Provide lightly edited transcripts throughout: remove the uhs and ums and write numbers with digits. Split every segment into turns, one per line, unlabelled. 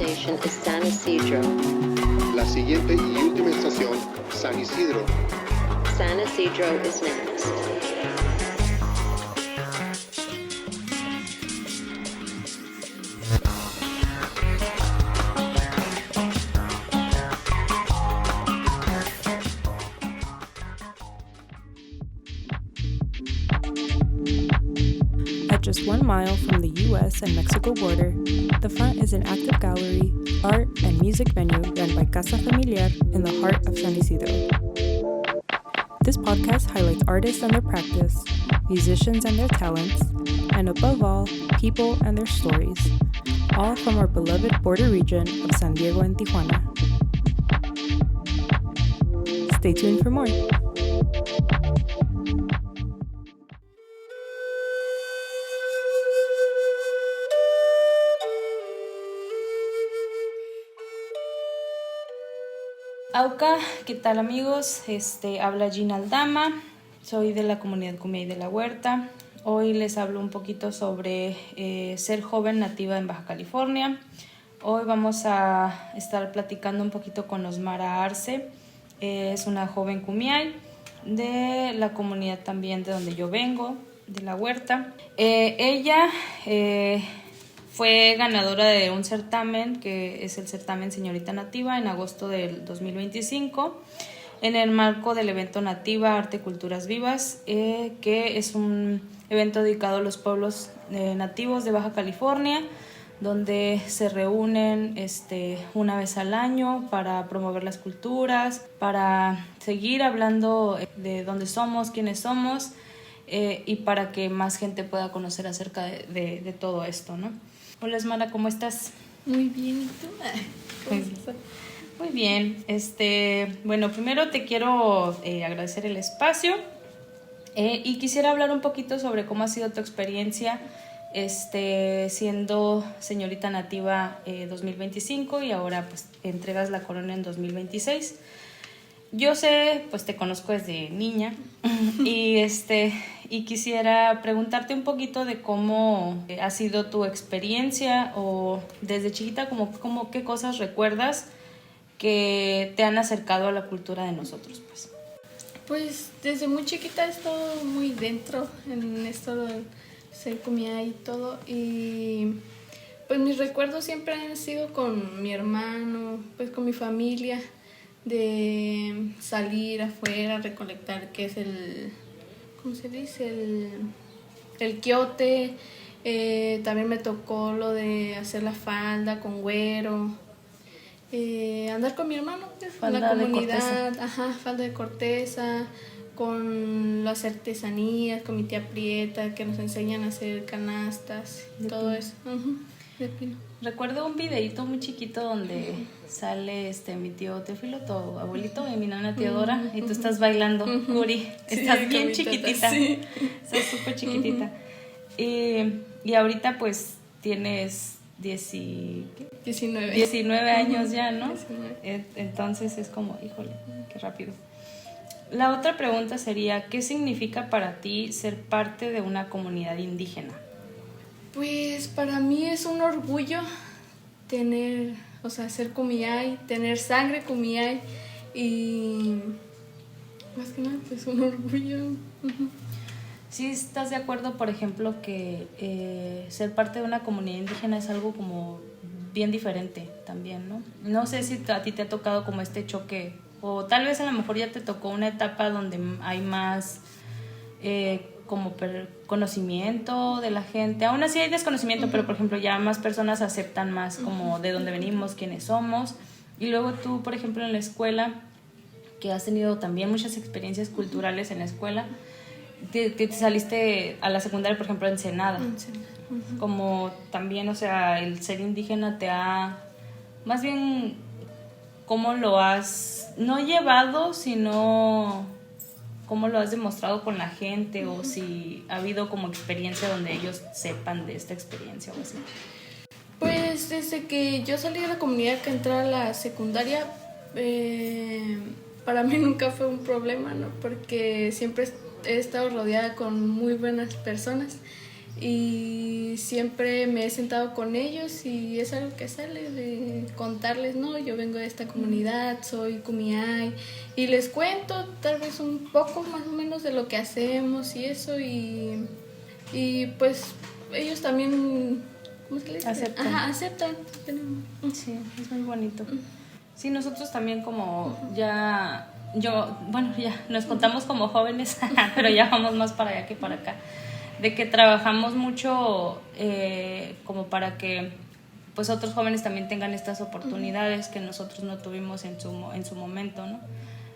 station is San Isidro.
La siguiente y última estación, San Isidro.
San Isidro is next.
At just 1 mile from the U.S. and Mexico border, the front is an active gallery, art, and music venue run by Casa Familiar in the heart of San Isidro. This podcast highlights artists and their practice, musicians and their talents, and above all, people and their stories, all from our beloved border region of San Diego and Tijuana. Stay tuned for more.
Auca, ¿qué tal amigos? Habla Yinna Aldama, soy de la comunidad Cumiay de la Huerta. Hoy les hablo un poquito sobre ser joven nativa en Baja California. Hoy vamos a estar platicando un poquito con Osmara Arce. Es una joven Cumiay de la comunidad también de donde yo vengo, de la Huerta. Ella fue ganadora de un certamen que es el certamen Senorita Nativa en agosto del 2025 en el marco del evento Nativa, Arte, Culturas Vivas, que es un evento dedicado a los pueblos nativos de Baja California, donde se reúnen una vez al año para promover las culturas, para seguir hablando de dónde somos, quiénes somos, y para que más gente pueda conocer acerca de todo esto, ¿no? Hola Osmara, ¿cómo estás?
Muy bien, ¿y tú? ¿Cómo estás?
Muy bien. Bueno, primero te quiero agradecer el espacio y quisiera hablar un poquito sobre cómo ha sido tu experiencia siendo Señorita Nativa 2025 y ahora pues entregas la corona en 2026. Yo sé, pues te conozco desde niña y quisiera preguntarte un poquito de cómo ha sido tu experiencia o desde chiquita, como qué cosas recuerdas que te han acercado a la cultura de nosotros, pues.
Pues desde muy chiquita he estado muy dentro en esto de ser comida y todo, y pues mis recuerdos siempre han sido con mi hermano, pues con mi familia, de salir afuera, recolectar qué es ¿cómo se dice? El quiote. También me tocó lo de hacer la falda con güero, andar con mi hermano pues, en la comunidad, falda de corteza, con las artesanías, con mi tía Prieta, que nos enseñan a hacer canastas, todo eso, de pino.
Recuerdo un videito muy chiquito donde sale mi tío Teófilo, tu abuelito, y mi nana Teodora, y tú estás bailando, Uri. Estás bien chiquitita, sí. Estás súper chiquitita. Y ahorita pues tienes 19 años ya, ¿no? 19. Entonces es como, híjole, qué rápido. La otra pregunta sería, ¿qué significa para ti ser parte de una comunidad indígena?
Pues para mí es un orgullo ser Kumeyaay, tener sangre Kumeyaay, y más que nada pues un orgullo.
¿Sí estás de acuerdo, por ejemplo, que ser parte de una comunidad indígena es algo como bien diferente también, ¿no? No sé si a ti te ha tocado como este choque, o tal vez a lo mejor ya te tocó una etapa donde hay más como conocimiento de la gente. Aún así hay desconocimiento, pero por ejemplo ya más personas aceptan más como de dónde venimos, quiénes somos. Y luego tú, por ejemplo, en la escuela, que has tenido también muchas experiencias culturales en la escuela, te saliste a la secundaria, por ejemplo, en Ensenada. Como también, o sea, el ser indígena te ha, más bien, ¿cómo lo has, no llevado, sino cómo lo has demostrado con la gente, o si ha habido como experiencia donde ellos sepan de esta experiencia o así?
Pues desde que yo salí de la comunidad, que entré a la secundaria, para mí nunca fue un problema, ¿no? Porque siempre he estado rodeada con muy buenas personas, y siempre me he sentado con ellos y es algo que sale de contarles, ¿no? Yo vengo de esta comunidad, soy kumiai, y les cuento tal vez un poco más o menos de lo que hacemos y eso, y pues ellos también, ¿cómo se le dice?
Aceptan.
Ajá, aceptan.
Sí, es muy bonito. Sí, nosotros también como ya nos contamos como jóvenes, pero ya vamos más para allá que para acá, de que trabajamos mucho como para que pues otros jóvenes también tengan estas oportunidades que nosotros no tuvimos en su momento, ¿no?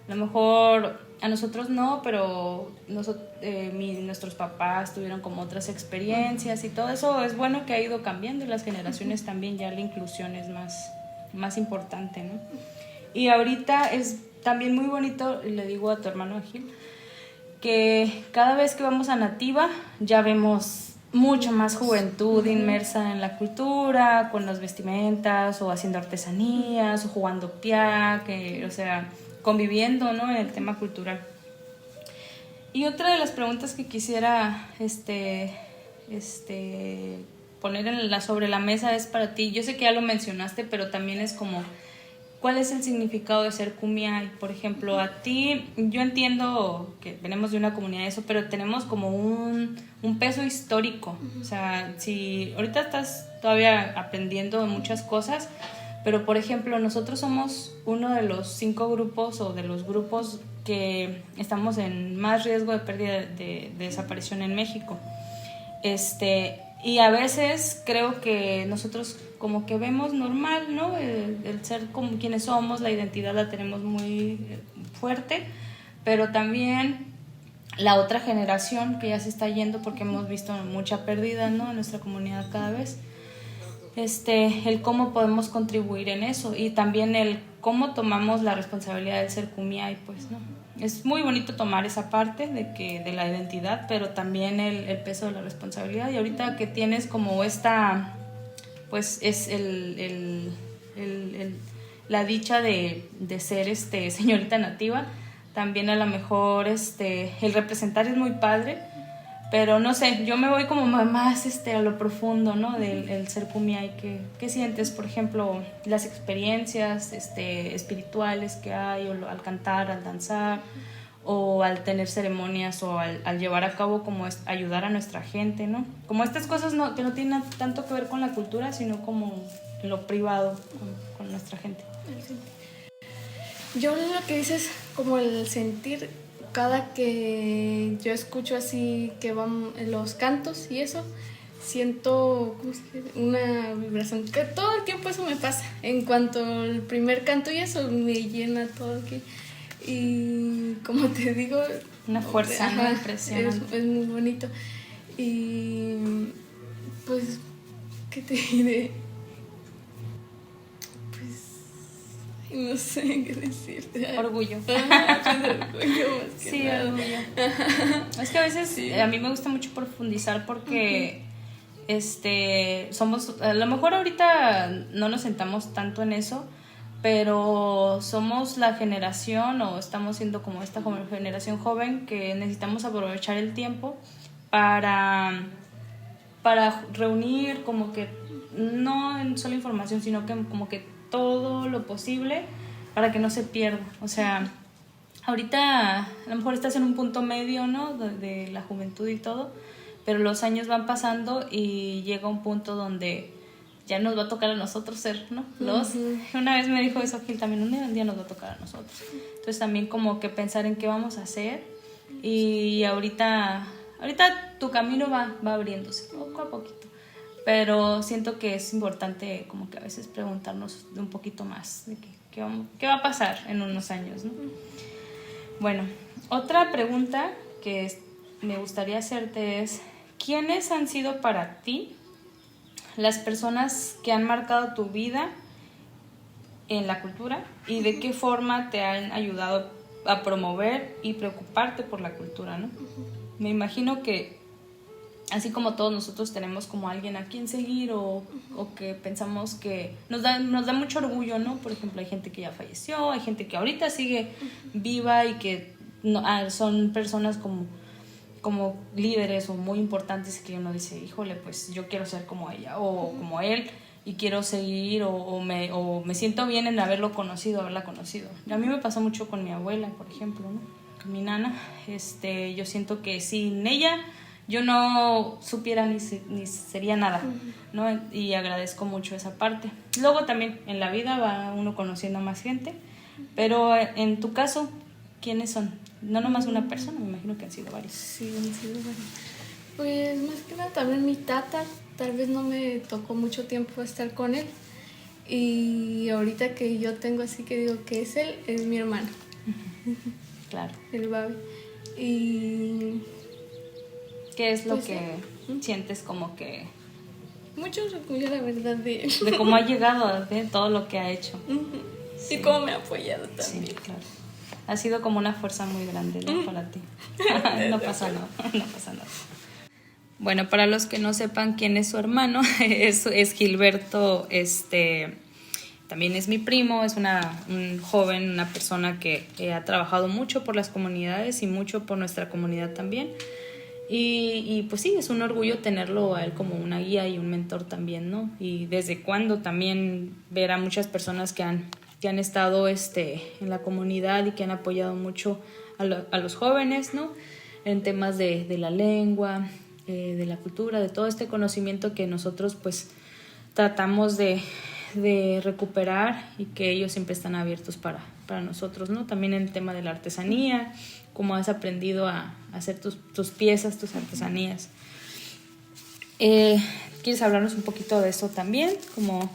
A lo mejor a nosotros no, pero nuestros papás tuvieron como otras experiencias y todo eso es bueno que ha ido cambiando y las generaciones también ya la inclusión es más importante, ¿no? Y ahorita es también muy bonito, le digo a tu hermano Gil, que cada vez que vamos a Nativa ya vemos mucha más juventud inmersa en la cultura, con las vestimentas o haciendo artesanías o jugando piá, o sea, conviviendo, ¿no?, en el tema cultural. Y otra de las preguntas que quisiera poner sobre la mesa es para ti. Yo sé que ya lo mencionaste, pero también es como, ¿cuál es el significado de ser kumiai? Por ejemplo, a ti, yo entiendo que venimos de una comunidad de eso, pero tenemos como un peso histórico. O sea, si ahorita estás todavía aprendiendo muchas cosas, pero por ejemplo, nosotros somos uno de los 5 grupos o de los grupos que estamos en más riesgo de pérdida de desaparición en México. Y a veces creo que nosotros como que vemos normal, ¿no? El ser como quienes somos, la identidad la tenemos muy fuerte, pero también la otra generación que ya se está yendo porque hemos visto mucha pérdida, ¿no?, en nuestra comunidad cada vez. El cómo podemos contribuir en eso y también el cómo tomamos la responsabilidad de ser kumiai, pues, ¿no? Es muy bonito tomar esa parte de la identidad, pero también el peso de la responsabilidad. Y ahorita que tienes como esta, pues es la dicha de ser señorita nativa, también a lo mejor el representar es muy padre, pero no sé, yo me voy como más a lo profundo, ¿no?, del ser kumiai. ¿Qué sientes, por ejemplo, las experiencias espirituales que hay, o al cantar, al danzar, o al tener ceremonias, o al llevar a cabo como ayudar a nuestra gente, ¿no? Como estas cosas que no tienen tanto que ver con la cultura, sino como en lo privado con nuestra gente.
Yo lo que dices, como el sentir, cada que yo escucho así que van los cantos y eso, siento una vibración, que todo el tiempo eso me pasa. En cuanto al primer canto y eso me llena todo aquí. Y como te digo,
una fuerza,
ajá,
impresionante.
es muy bonito. Y pues, ¿qué te diré? No sé qué decirte.
Orgullo.
Orgullo más que
sí,
nada.
orgullo. Es que a veces a mí me gusta mucho profundizar porque somos, a lo mejor ahorita no nos sentamos tanto en eso, pero somos la generación, o estamos siendo como esta generación joven, que necesitamos aprovechar el tiempo para reunir como que no en solo información, sino que como que todo lo posible para que no se pierda. O sea, ahorita a lo mejor estás en un punto medio, ¿no?, de la juventud y todo, pero los años van pasando y llega un punto donde ya nos va a tocar a nosotros ser, ¿no? Una vez me dijo eso Gil también, un día nos va a tocar a nosotros. Entonces también como que pensar en qué vamos a hacer, y ahorita tu camino va abriéndose poco a poquito. Pero siento que es importante como que a veces preguntarnos de un poquito más de qué va a pasar en unos años, ¿no? Bueno, otra pregunta que me gustaría hacerte es, ¿quiénes han sido para ti las personas que han marcado tu vida en la cultura y de qué forma te han ayudado a promover y preocuparte por la cultura, ¿no? Me imagino que así como todos nosotros tenemos como alguien a quien seguir o que pensamos que nos da mucho orgullo, ¿no? Por ejemplo, hay gente que ya falleció, hay gente que ahorita sigue viva y que son personas como como líderes o muy importantes que uno dice, híjole, pues yo quiero ser como ella o como él y quiero seguir o me siento bien en haberla conocido. A mí me pasó mucho con mi abuela, por ejemplo, ¿no? Con mi nana. Yo siento que sin ella yo no supiera ni sería nada, ¿no? Y agradezco mucho esa parte. Luego también en la vida va uno conociendo a más gente, pero en tu caso, ¿quiénes son? No nomás una persona, me imagino que han sido varios.
Sí, han sido varios. Pues más que nada también mi tata, tal vez no me tocó mucho tiempo estar con él. Y ahorita que yo tengo así que digo que es él, es mi hermano.
Claro.
El Babi. Y
¿qué es lo
pues,
que sientes como que...
mucho orgullo, la verdad, de
cómo ha llegado, de todo lo que ha hecho?
Sí, cómo me ha apoyado también.
Sí, claro. Ha sido como una fuerza muy grande, ¿no? Para ti. No pasa nada. Bueno, para los que no sepan quién es su hermano, es Gilberto, también es mi primo, es un joven, una persona que ha trabajado mucho por las comunidades y mucho por nuestra comunidad también. Y pues sí, es un orgullo tenerlo a él como una guía y un mentor también, ¿no? Y desde cuando también ver a muchas personas que han estado en la comunidad y que han apoyado mucho a los jóvenes, ¿no? En temas de la lengua, de la cultura, de todo este conocimiento que nosotros pues tratamos de recuperar y que ellos siempre están abiertos para nosotros, ¿no? También en el tema de la artesanía, cómo has aprendido a hacer tus piezas, tus artesanías. ¿Quieres hablarnos un poquito de eso también? Como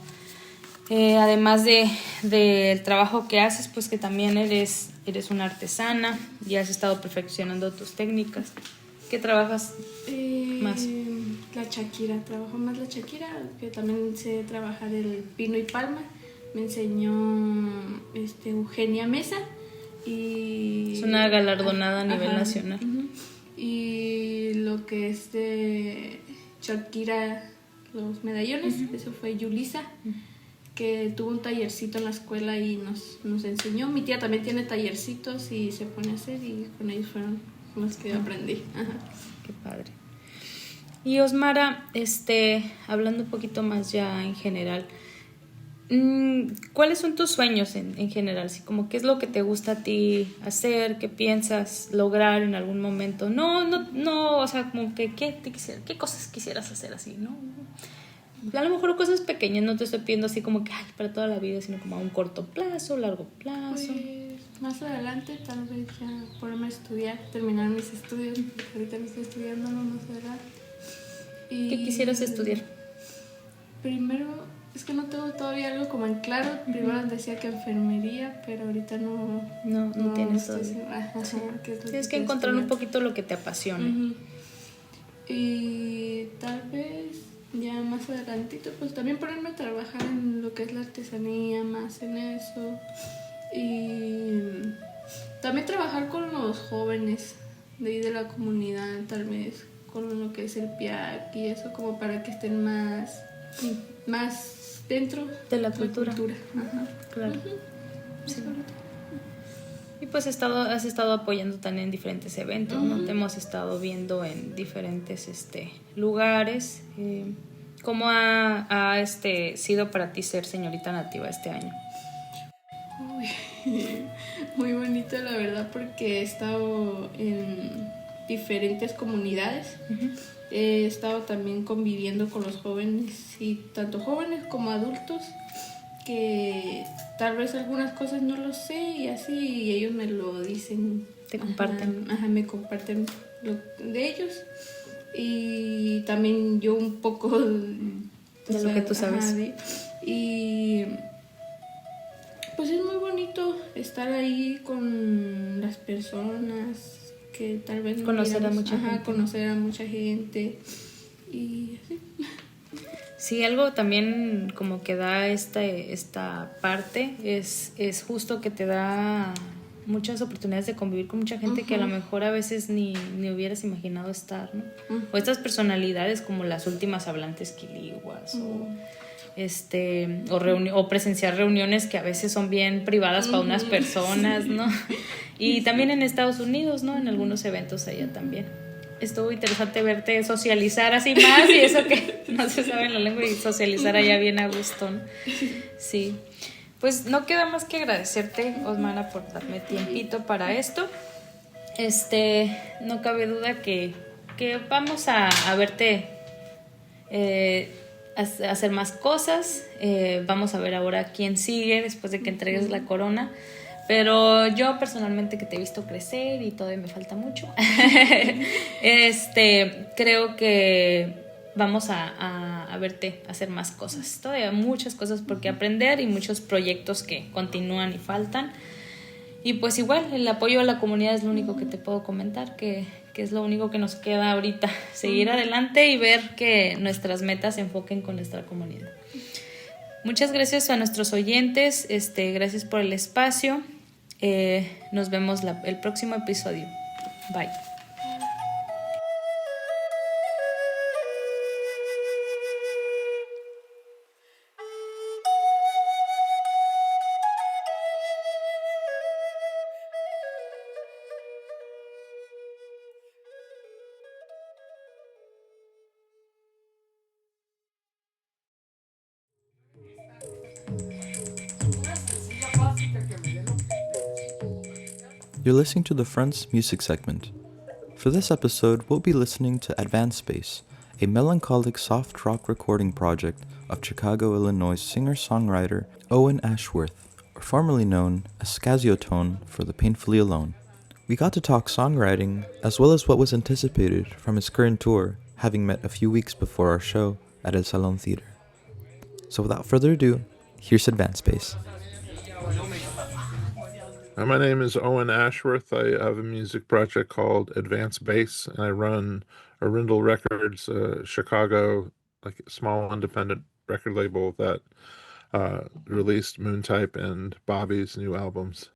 además del trabajo que haces, pues que también eres una artesana y has estado perfeccionando tus técnicas. ¿Qué trabajas más?
La Shakira, trabajo más la Shakira, que también sé trabajar el pino y palma. Me enseñó Eugenia Mesa y
es una galardonada a nivel nacional.
Y lo que es de Shakira, los medallones, eso fue Yulisa, que tuvo un tallercito en la escuela y nos enseñó. Mi tía también tiene tallercitos y se pone a hacer, y con ellos fueron los que aprendí.
Qué padre. Y Osmara, hablando un poquito más ya en general, ¿cuáles son tus sueños en general? Así como, ¿qué es lo que te gusta a ti hacer? ¿Qué piensas lograr en algún momento? No, o sea, como que ¿qué cosas quisieras hacer así, no? A lo mejor cosas pequeñas, no te estoy pidiendo así como que para toda la vida, sino como a un corto plazo, largo plazo.
Pues más adelante tal vez ya poderme estudiar, terminar mis estudios, porque ahorita no estoy estudiando, no más adelante.
¿Qué quisieras estudiar?
Primero, es que no tengo todavía algo como en claro. Primero decía que enfermería, pero ahorita no
tienes
todavía.
Sí. Tienes que encontrar un poquito lo que te apasione.
Y tal vez ya más adelantito, pues también ponerme a trabajar en lo que es la artesanía, más en eso. Y también trabajar con los jóvenes de ahí de la comunidad, tal vez con lo que es el PIAC y eso, como para que estén más dentro
de la cultura. Claro. Sí. Y pues has estado apoyando también en diferentes eventos, ¿no? Te hemos estado viendo en diferentes lugares. ¿Cómo ha sido para ti ser Señorita Nativa este año?
Muy bonito, la verdad, porque he estado en diferentes comunidades. He estado también conviviendo con los jóvenes, y tanto jóvenes como adultos, que tal vez algunas cosas no lo sé y así, y ellos me lo dicen.
Te comparten.
Me comparten lo de ellos, y también yo un poco
de lo que tú sabes.
Y pues es muy bonito estar ahí con las personas que tal vez no
conocer a mucha gente.
Conocer a mucha gente y así.
Sí, algo también como que da esta parte es justo que te da muchas oportunidades de convivir con mucha gente que a lo mejor a veces ni hubieras imaginado estar, ¿no? O estas personalidades como las últimas hablantes quiliguas o presenciar reuniones que a veces son bien privadas para unas personas, ¿no? Y también en Estados Unidos, ¿no? En algunos eventos allá también. estuvo interesante verte socializar así más y eso que no se sabe en la lengua y socializar allá bien a gusto, ¿no? Sí. Pues no queda más que agradecerte, Osmara, por darme tiempito para esto. No cabe duda que vamos a verte hacer más cosas. Vamos a ver ahora quién sigue después de que entregues la corona. Pero yo personalmente, que te he visto crecer y todavía me falta mucho, creo que vamos a verte hacer más cosas. Todavía muchas cosas por qué aprender y muchos proyectos que continúan y faltan. Y pues igual, el apoyo a la comunidad es lo único que te puedo comentar, que es lo único que nos queda ahorita. Seguir adelante y ver que nuestras metas se enfoquen con nuestra comunidad. Muchas gracias a nuestros oyentes, gracias por el espacio. Nos vemos el próximo episodio. Bye.
You're listening to the Front's music segment. For this episode, we'll be listening to Advanced Space, a melancholic soft rock recording project of Chicago, Illinois singer-songwriter Owen Ashworth, or formerly known as Scasiotone for the Painfully Alone. We got to talk songwriting, as well as what was anticipated from his current tour, having met a few weeks before our show at El Salon Theatre. So without further ado, here's Advanced Space.
My name is Owen Ashworth. I have a music project called Advanced Bass, and I run Orindal Records, Chicago, like a small independent record label that released Moontype and Bobby's new albums.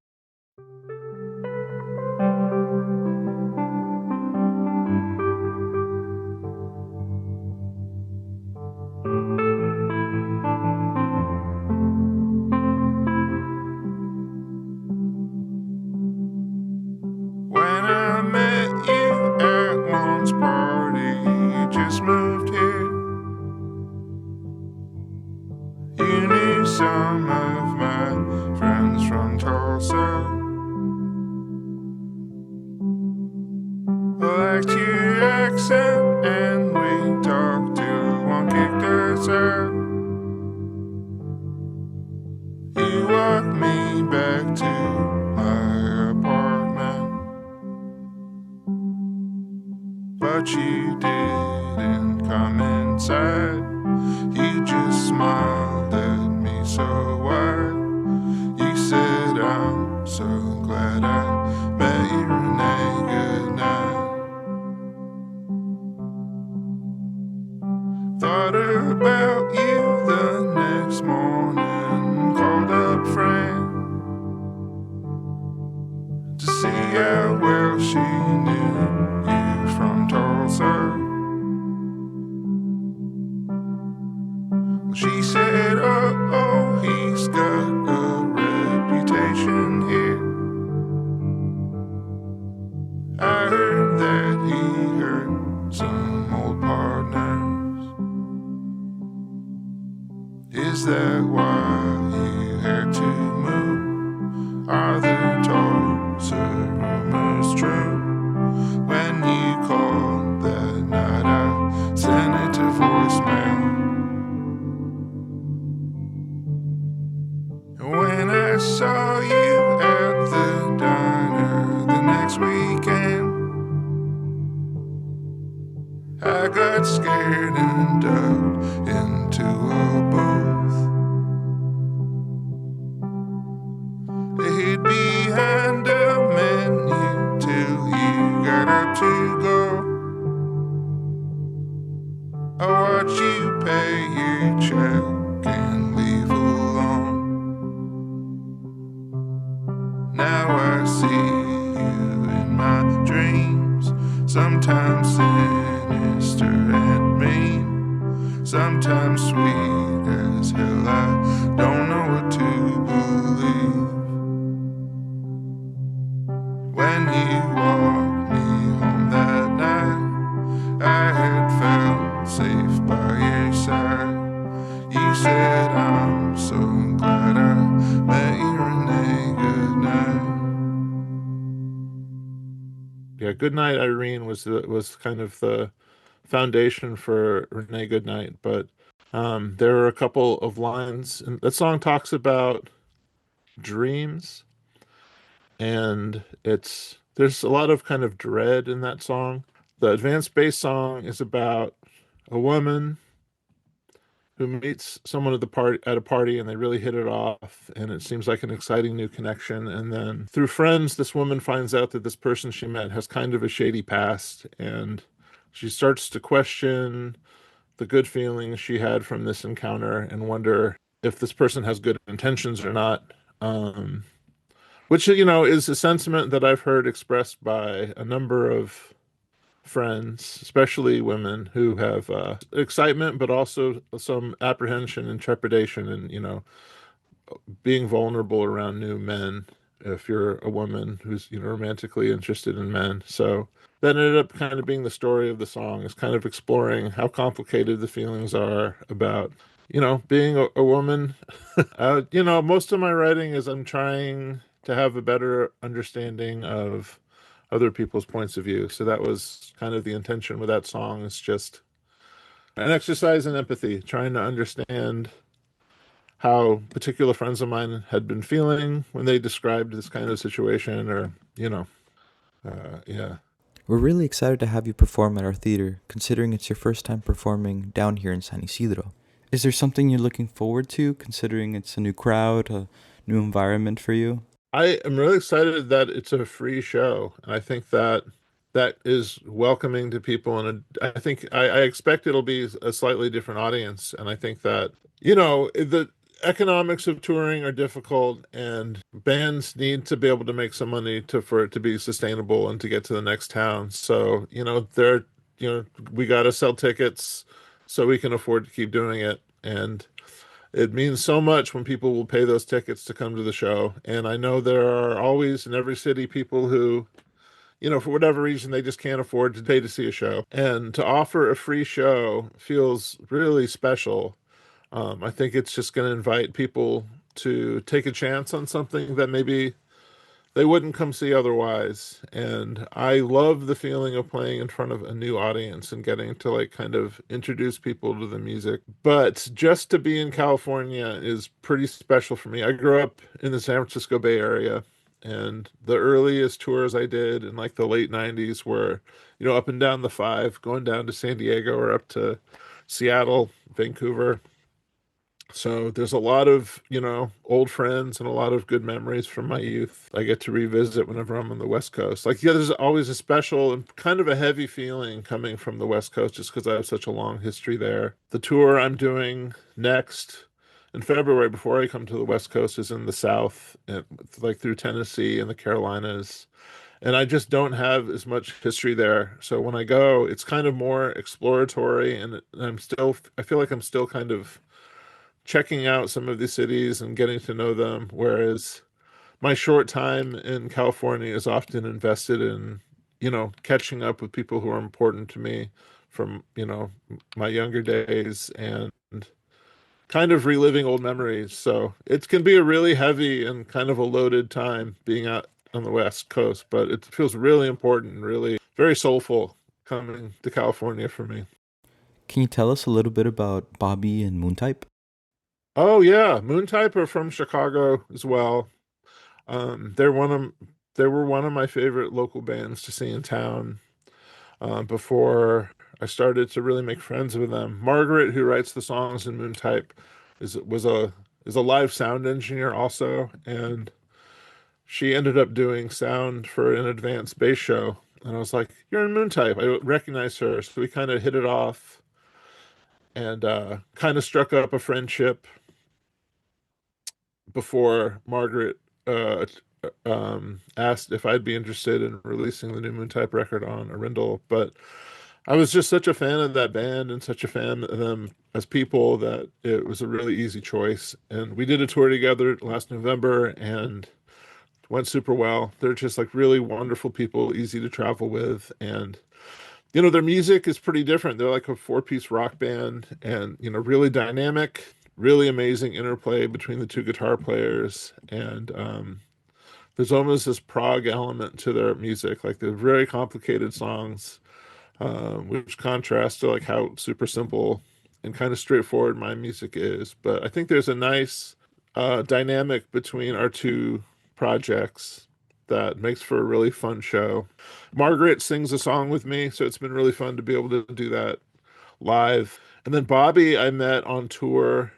Some of my friends from Tulsa liked your accent, and we talked till one kicked us out. You walked me back to my apartment, but you didn't come inside. You just smiled at me so wide. You said, I'm so glad I met you, Renee, good night. Thought about you the next morning, called up Fran to see how well she knew you from Tulsa. She said, oh, he's got a reputation here. I heard that he hurt some old partners. Is that why you had to move? Are the Tulsa rumors true? When you called that night, I sent it to voicemail. When I saw you at the diner the next weekend, I got scared and dug into a booth. Hid behind a menu till you got up to go. I watched you pay your check and leave alone. Now I see you in my dreams, sometimes sinister and mean, sometimes sweet
Goodnight Irene was kind of the foundation for Renee Goodnight, but there are a couple of lines, and that song talks about dreams, and there's a lot of kind of dread in that song. The advanced bass song is about a woman who meets someone at a party and they really hit it off, and it seems like an exciting new connection. And then through friends, this woman finds out that this person she met has kind of a shady past, and she starts to question the good feelings she had from this encounter and wonder if this person has good intentions or not. Which, is a sentiment that I've heard expressed by a number of friends, especially women, who have excitement, but also some apprehension and trepidation, and being vulnerable around new men. If you're a woman who's romantically interested in men, so that ended up kind of being the story of the song, is kind of exploring how complicated the feelings are about being a woman. Most of my writing is I'm trying to have a better understanding of other people's points of view. So that was kind of the intention with that song. It's just an exercise in empathy, trying to understand how particular friends of mine had been feeling when they described this kind of situation, or, yeah.
We're really excited to have you perform at our theater, considering it's your first time performing down here in San Isidro. Is there something you're looking forward to, considering it's a new crowd, a new environment for you?
I am really excited that it's a free show, and I think that is welcoming to people, and I think I expect it'll be a slightly different audience, and I think that the economics of touring are difficult, and bands need to be able to make some money for it to be sustainable and to get to the next town. So we got to sell tickets so we can afford to keep doing it, and it means so much when people will pay those tickets to come to the show. And I know there are always in every city people who, for whatever reason, they just can't afford to pay to see a show. And to offer a free show feels really special. I think it's just going to invite people to take a chance on something that maybe they wouldn't come see otherwise. And I love the feeling of playing in front of a new audience and getting to kind of introduce people to the music. But just to be in California is pretty special for me. I grew up in the San Francisco Bay Area, and the earliest tours I did in the late 90s were, up and down the 5, going down to San Diego or up to Seattle, Vancouver. So there's a lot of, old friends and a lot of good memories from my youth I get to revisit whenever I'm on the West Coast. There's always a special and kind of a heavy feeling coming from the West Coast just because I have such a long history there. The tour I'm doing next in February before I come to the West Coast is in the South, through Tennessee and the Carolinas. And I just don't have as much history there. So when I go, it's kind of more exploratory, and I feel like I'm still kind of checking out some of these cities and getting to know them, whereas my short time in California is often invested in, catching up with people who are important to me from, my younger days, and kind of reliving old memories. So it can be a really heavy and kind of a loaded time being out on the West Coast, but it feels really important and really very soulful coming to California for me.
Can you tell us a little bit about Bobby and Moontype?
Oh yeah, Moontype are from Chicago as well. They were one of my favorite local bands to see in town before I started to really make friends with them. Margaret, who writes the songs in Moontype, is a live sound engineer also, and she ended up doing sound for an advanced bass show. And I was like, "You're in Moontype." I recognized her, so we kind of hit it off, and kind of struck up a friendship before Margaret asked if I'd be interested in releasing the new Moontype record on Orindal. But I was just such a fan of that band and such a fan of them as people that it was a really easy choice. And we did a tour together last November and went super well. They're just really wonderful people, easy to travel with. And, their music is pretty different. They're like a 4-piece rock band, and, really dynamic, really amazing interplay between the two guitar players. And there's almost this prog element to their music. Like they're very complicated songs, which contrasts to like how super simple and kind of straightforward my music is. But I think there's a nice dynamic between our two projects that makes for a really fun show. Margaret sings a song with me, so it's been really fun to be able to do that live. And then Bobby, I met on tour.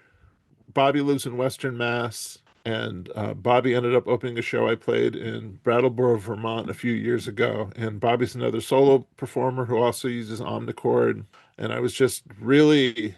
Bobby lives in Western Mass, and Bobby ended up opening a show I played in Brattleboro, Vermont a few years ago. And Bobby's another solo performer who also uses omnichord. And I was just really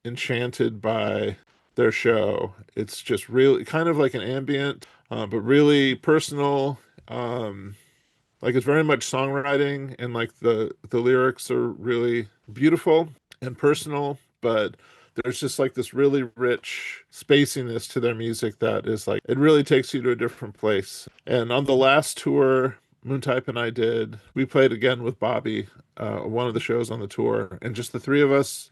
enchanted by their show. It's just really kind of like an ambient, but really personal. Like it's very much songwriting, and like the lyrics are really beautiful and personal, but there's just like this really rich spaciness to their music that is like it really takes you to a different place. And on the last tour Moontype and I did, we played again with Bobby, one of the shows on the tour, and just the three of us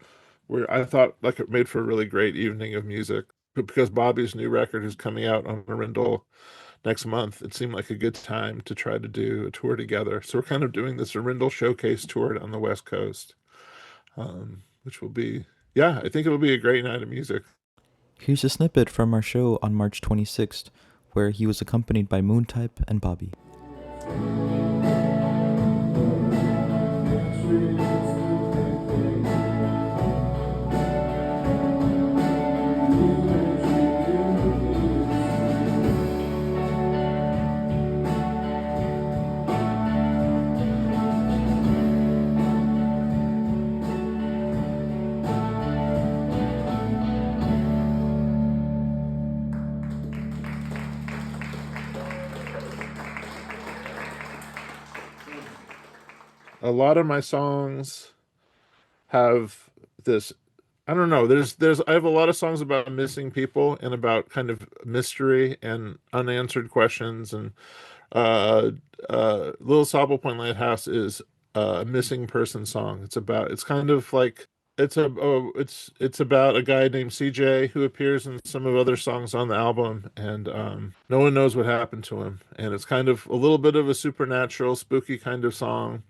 were, I thought, like it made for a really great evening of music. But because Bobby's new record is coming out on Orindal next month, it seemed like a good time to try to do a tour together. So we're kind of doing this Orindal showcase tour on the West Coast, which will be, yeah, I think it'll be a great night of music.
Here's a snippet from our show on March 26th, where he was accompanied by Moontype and Bobby.
A lot of my songs have this, I don't know, I have a lot of songs about missing people and about kind of mystery and unanswered questions. And Little Sable Point Lighthouse is a missing person song. It's kind of like it's about a guy named CJ who appears in some of other songs on the album, and no one knows what happened to him. And it's kind of a little bit of a supernatural, spooky kind of song.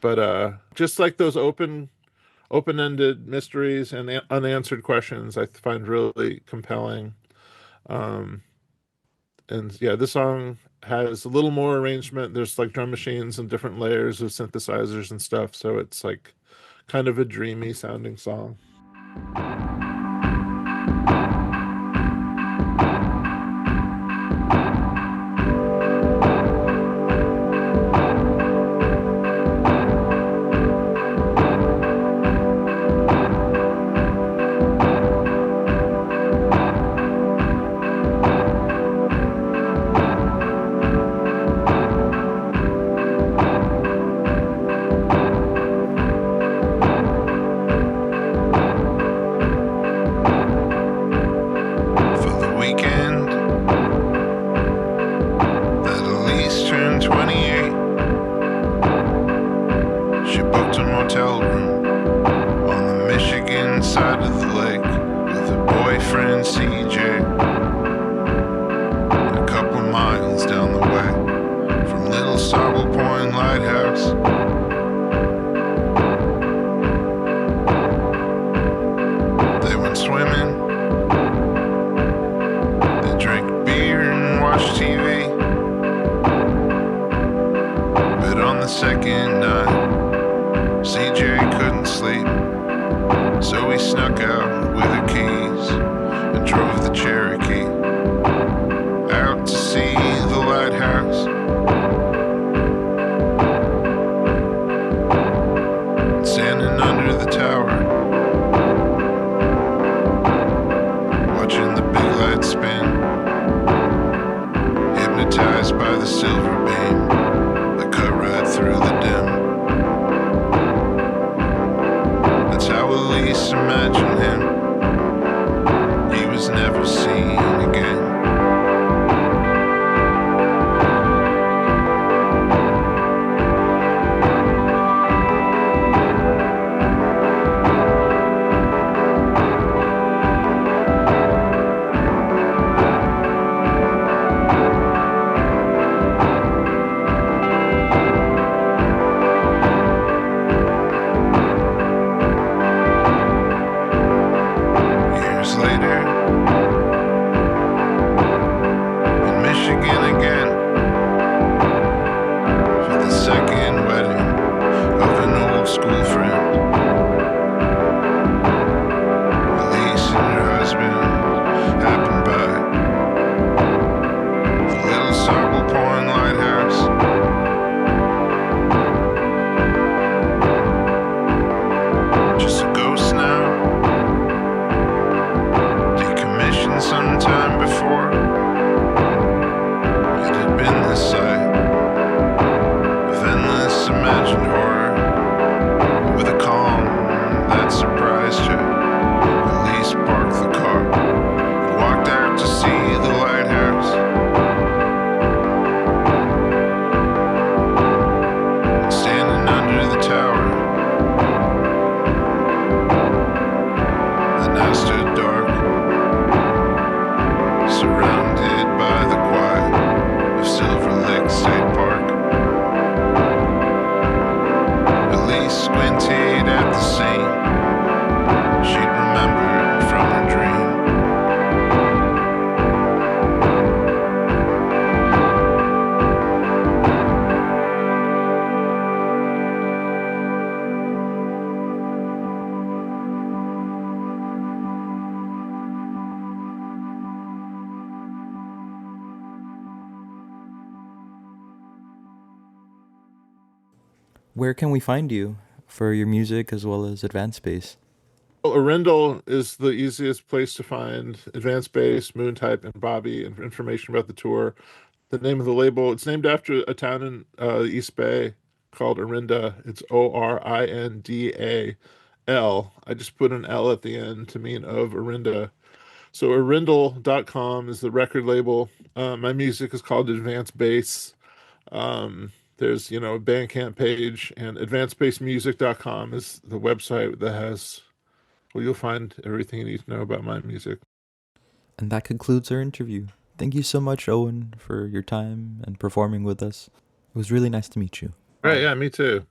But just like those open-ended mysteries and unanswered questions, I find really compelling. And yeah, this song has a little more arrangement. There's like drum machines and different layers of synthesizers and stuff, so it's like kind of a dreamy sounding song.
where can we find you for your music as well as Advanced Space?
Well, Orindal is the easiest place to find Advanced Bass, Moontype, and Bobby, and information about the tour. The name of the label, it's named after a town in the East Bay called Orinda. It's Orindal. I just put an L at the end to mean of Orinda. So Orindal.com is the record label. My music is called Advanced Bass. There's, a Bandcamp page, and advancedbassmusic.com is the website that has, well, you'll find everything you need to know about my music.
And that concludes our interview. Thank you so much, Owen, for your time and performing with us. It was really nice to meet you.
Right, yeah, me too.